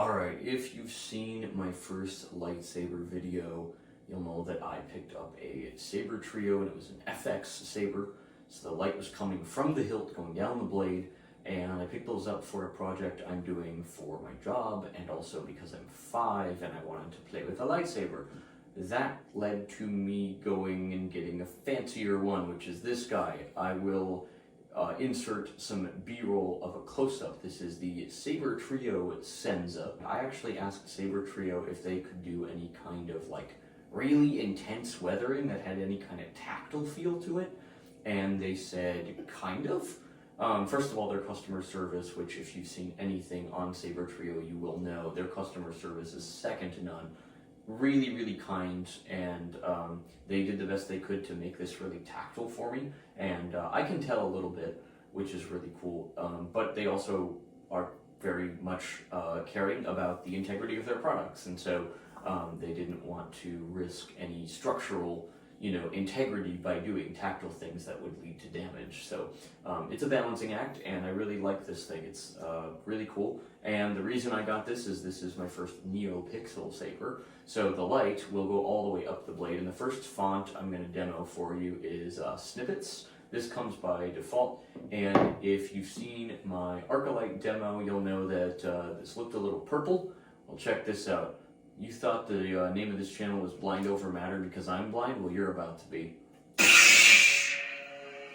Alright, if you've seen my first lightsaber video, you'll know that I picked up a Sabertrio and it was an FX saber. So the light was coming from the hilt going down the blade, and I picked those up for a project I'm doing for my job and also because I'm 5 and I wanted to play with a lightsaber. That led to me going and getting a fancier one, which is this guy. I will insert some B-roll of a close-up. This is the Sabertrio Senza. I actually asked Sabertrio if they could do any kind of like really intense weathering that had any kind of tactile feel to it, and they said kind of. First of all, their customer service, which if you've seen anything on Sabertrio, you will know their customer service is second to none. Really, really kind, and they did the best they could to make this really tactile for me, and I can tell a little bit, which is really cool, but they also are very much caring about the integrity of their products, and so they didn't want to risk any structural integrity by doing tactile things that would lead to damage. So it's a balancing act, and I really like this thing. It's really cool, and the reason I got this is my first NeoPixel saber, so the light will go all the way up the blade, and the first font I'm going to demo for you is Snippets. This comes by default, and if you've seen my Arcalite demo, you'll know that this looked a little purple. Well, check this out. You thought the name of this channel was Blind Over Matter because I'm blind? Well, you're about to be.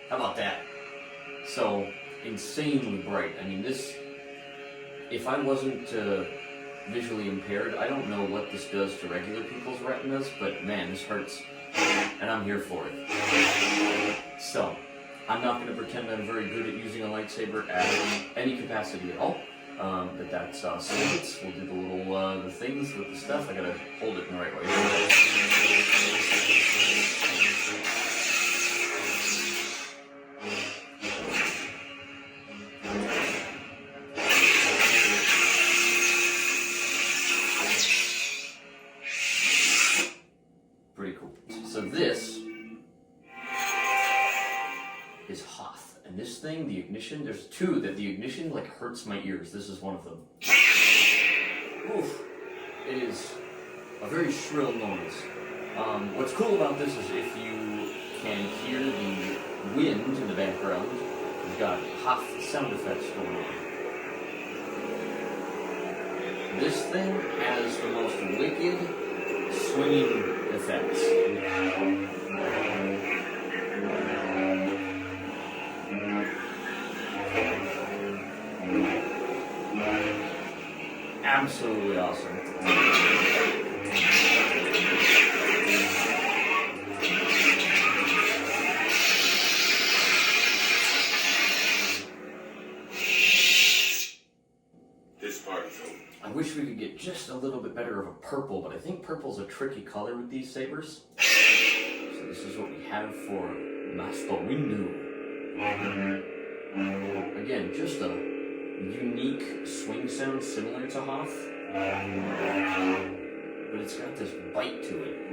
How about that? So, insanely bright. I mean, this, if I wasn't visually impaired, I don't know what this does to regular people's retinas, but man, this hurts, and I'm here for it. So, I'm not going to pretend I'm very good at using a lightsaber at any capacity at all. But that's Snippets. We'll do the little the things with the stuff. I gotta hold it in the right way. Pretty cool. So this is Hoth, and this thing, the ignition, there's two that the ignition like hurts my ears. This is one of them. Oof. It is a very shrill noise. What's cool about this is if you can hear the wind in the background, we've got Hoth sound effects going on. This thing has the most wicked swinging effects. Absolutely awesome. This party's over. I wish we could get just a little bit better of a purple, but I think purple's a tricky color with these sabers. So this is what we have for Master Windu. Again, just a unique swing sound similar to Hoth, but it's got this bite to it.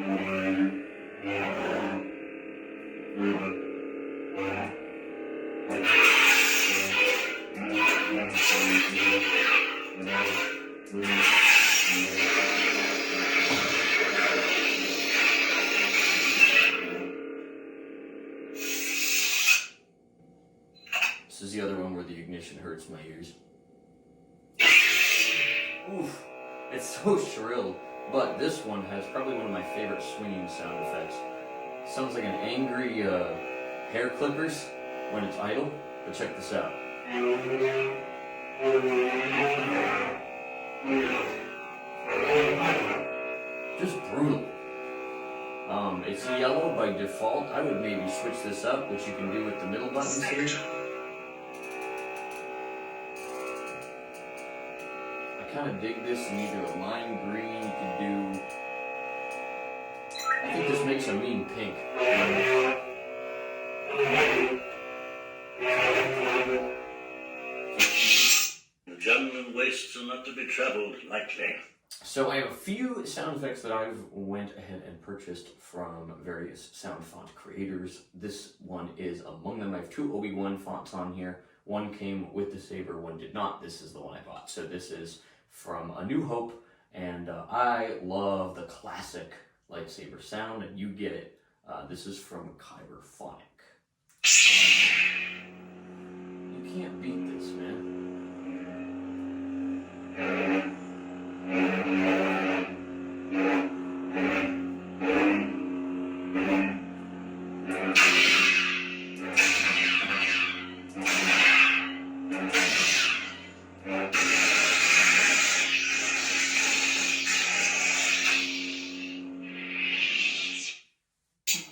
This is the other one where the ignition hurts my ears. Oof, it's so shrill, but this one has probably one of my favorite swinging sound effects. Sounds like an angry hair clippers when it's idle, but check this out. Just brutal. It's yellow by default. I would maybe switch this up, which you can do with the middle buttons here. I kind of dig this in either a lime green, you could do, I think this makes a mean pink. The youngling wastes are not to be traveled lightly. So I have a few sound effects that I've went ahead and purchased from various sound font creators. This one is among them. I have two Obi-Wan fonts on here. One came with the saber, one did not. This is the one I bought. So this is from A New Hope, and I love the classic lightsaber sound, and you get it. This is from Kyberphonic. You can't beat this, man.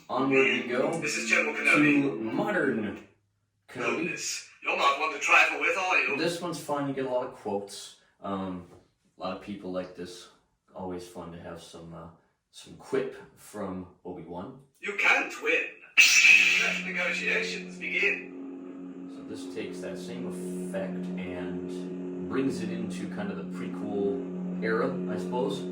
Onward we go. This is General Kenobi. To modern Kenobi. Goodness. You're not one to trifle with, are you? This one's fun. You get a lot of quotes. A lot of people like this. Always fun to have some quip from Obi-Wan. You can't win. Let negotiations begin. So this takes that same effect and brings it into kind of the prequel era, I suppose.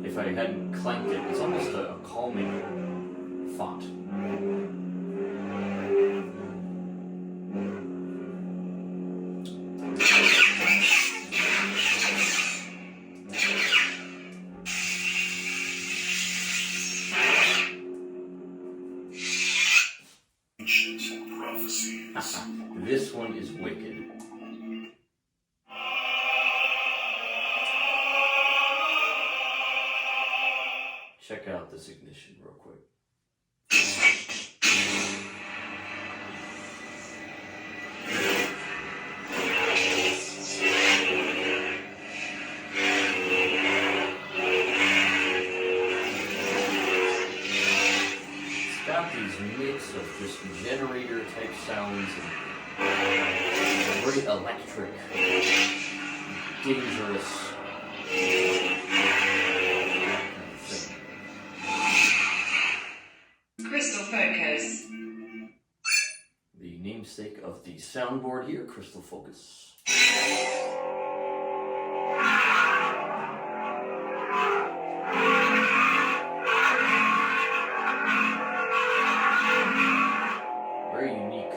If I hadn't clanked it, it's almost a calming font. Ancient prophecies. This one is wicked. Check out this ignition real quick. It's got these mix of just generator type sounds and very electric, dangerous. Crystal focus. The namesake of the soundboard here, Crystal Focus. Very unique.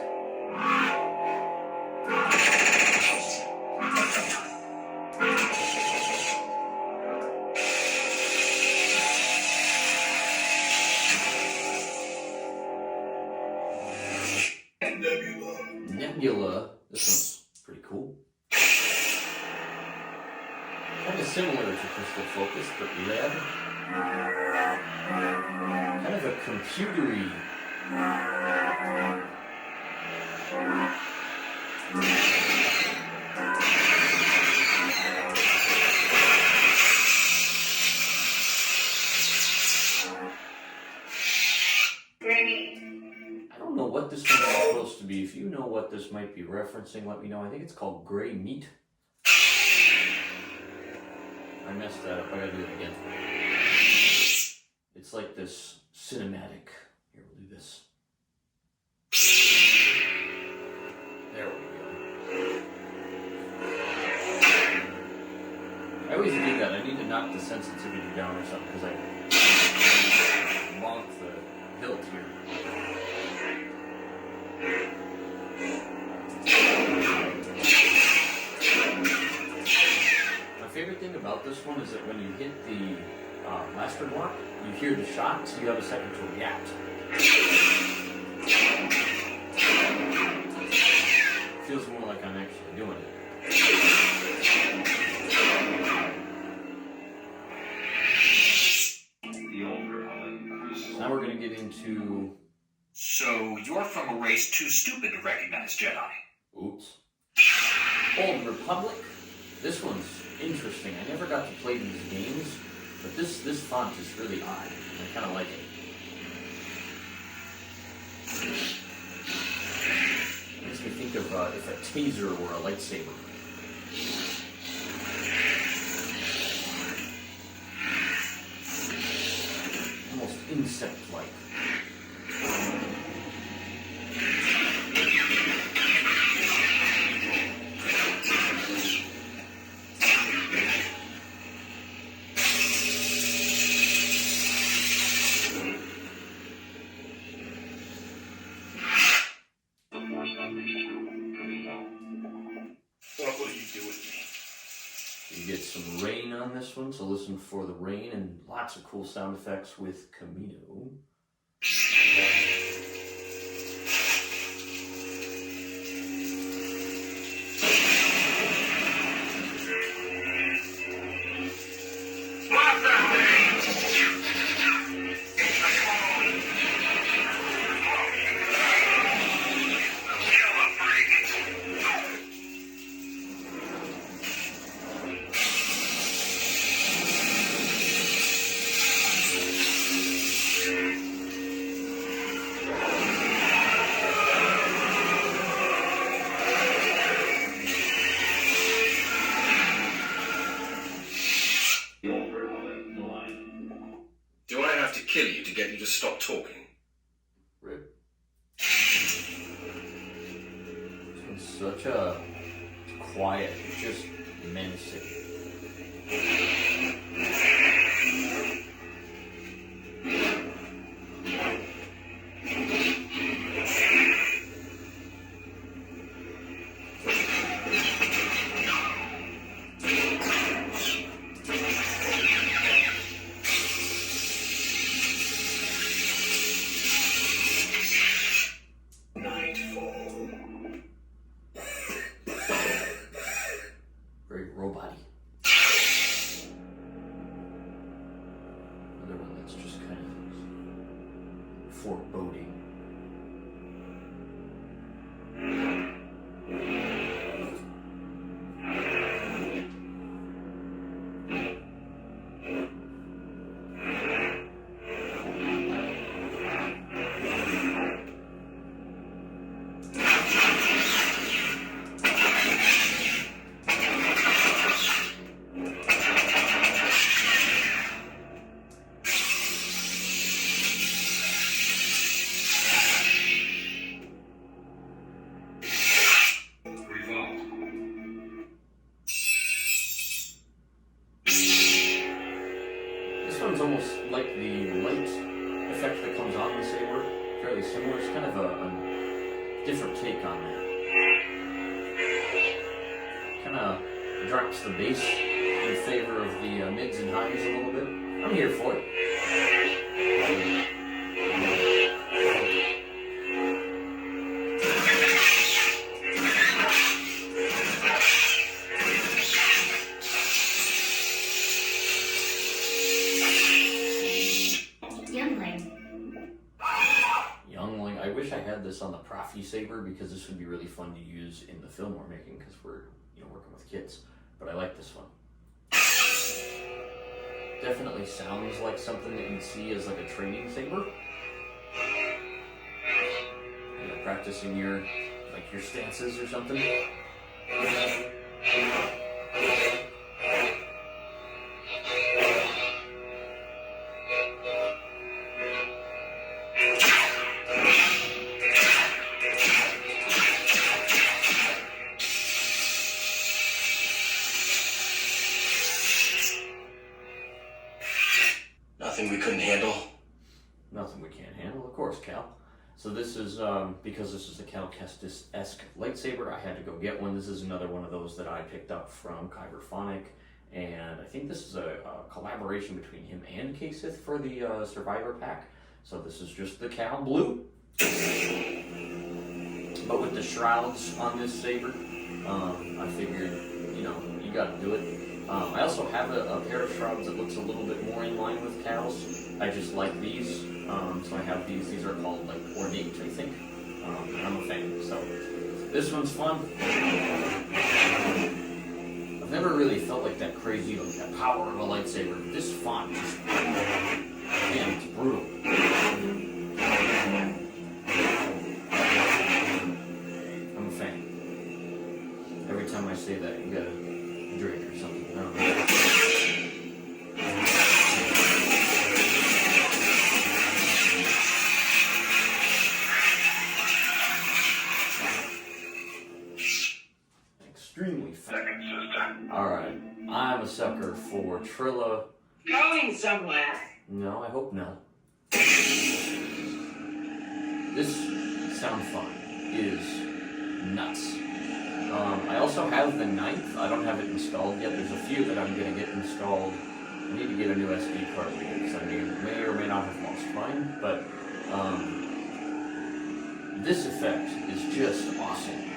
Nebula. This one's pretty cool. Kind of similar to Crystal Focus, but red. Kind of a computery. I don't know what this one's supposed to be. If you know what this might be referencing, let me know. I think it's called Gray Meat. I messed that up. I gotta do it again. It's like this cinematic. Here, we'll do this. There we go. I always do that. I need to knock the sensitivity down or something because I lonked the hilt here. My favorite thing about this one is that when you hit the blaster block, you hear the shot, so you have a second to react. Feels more like I'm actually doing it. So now we're going to get into... So you're from a race too stupid to recognize Jedi. Oops. Old Republic. This one's interesting. I never got to play these games, but this font is really odd. I kind of like it. Makes me think of if a taser or a lightsaber. Almost insect-like. get some rain on this one, so listen for the rain and lots of cool sound effects with Camino. Do I have to kill you to get you to stop talking? Rip. This one's such a quiet, just menacing. Very robot-y. Another one that's just kind of foreboding. This one's almost like the light effect that comes on the saber. Fairly similar. It's kind of a different take on that. Kind of drops the bass in favor of the mids and highs a little bit. I'm here for it. Youngling. I wish I had this on the Profi Saber because this would be really fun to use in the film we're making because we're working with kids. But I like this one. Definitely sounds like something that you'd see as like a training saber. Practicing your stances or something. Nothing we couldn't handle? Nothing we can't handle, of course, Cal. So this is, because this is a Cal Kestis-esque lightsaber, I had to go get one. This is another one of those that I picked up from Kyberphonic, and I think this is a collaboration between him and Kestis for the Survivor pack. So this is just the Cal Blue, but with the shrouds on this saber. I figured, you gotta do it. I also have a pair of shrouds that looks a little bit more in line with Cal's. I just like these, so I have these. These are called ornate, I think. And I'm a fan, so this one's fun. I've never really felt like that crazy, that power of a lightsaber. This font just, man, it's brutal. I'm a fan. Every time I say that, you gotta drink or something. I don't know. Extremely fun. Alright, I'm a sucker for Trilla. Going somewhere. No, I hope not. This sound font is nuts. I also have the 9th. I don't have it installed yet. There's a few that I'm going to get installed. I need to get a new SD card reader because I may or may not have lost mine. But this effect is just awesome.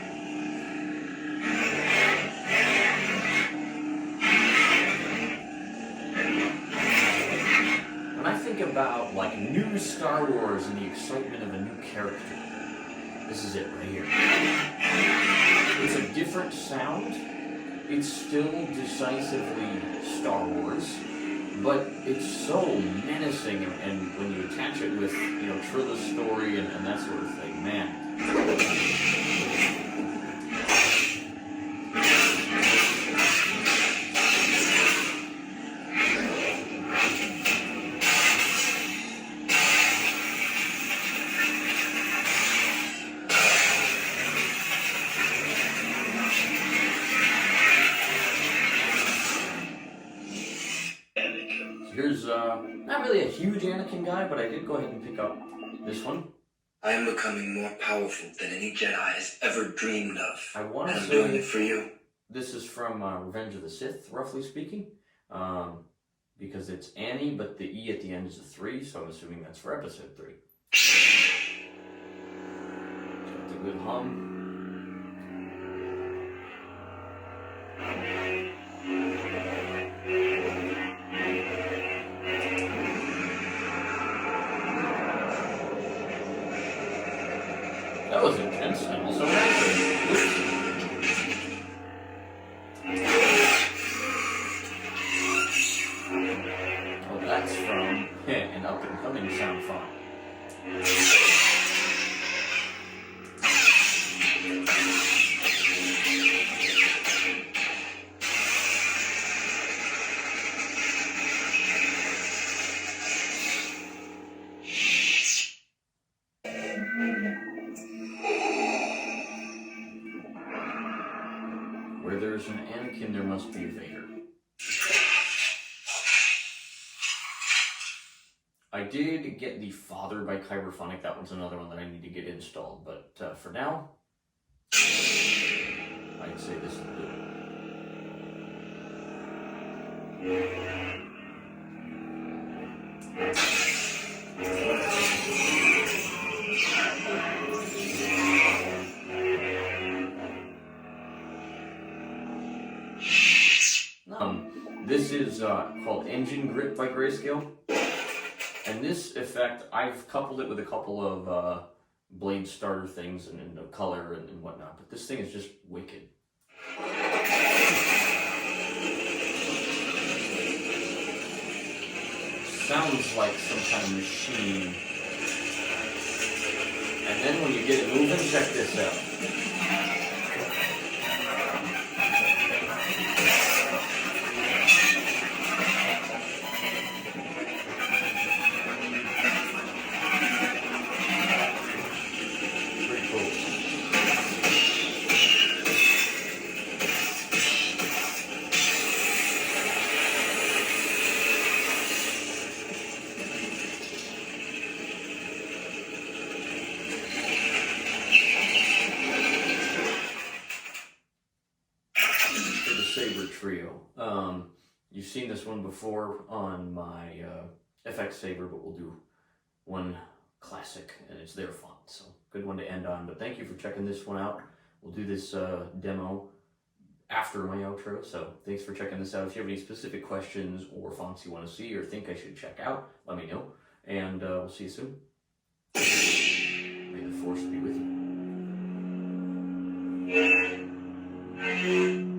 When I think about like new Star Wars and the excitement of a new character, this is it right here. It's a different sound. It's still decisively Star Wars, but it's so menacing, and when you attach it with, you know, Trilla's story and that sort of thing, man. Here's, not really a huge Anakin guy, but I did go ahead and pick up this one. I am becoming more powerful than any Jedi has ever dreamed of. I want to and I'm say doing it for you. This is from Revenge of the Sith, roughly speaking, because it's Annie, but the E at the end is a 3, so I'm assuming that's for episode 3. Got the good hum. That was intense and also accurate. Oh, that's from an up-and-coming sound font. Where there's an Anakin, there must be a Vader. I did get the Father by Kyberphonic. That one's another one that I need to get installed. But for now, I'd say this will do This is called Engine Grip by Grayscale. And this effect, I've coupled it with a couple of blade starter things and color and whatnot, but this thing is just wicked. Sounds like some kind of machine. And then when you get it moving, check this out. Sabertrio. You've seen this one before on my FX Saber, but we'll do one classic, and it's their font, so good one to end on. But thank you for checking this one out. We'll do this demo after my outro, so thanks for checking this out. If you have any specific questions or fonts you want to see or think I should check out, let me know, and we'll see you soon. May the Force be with you.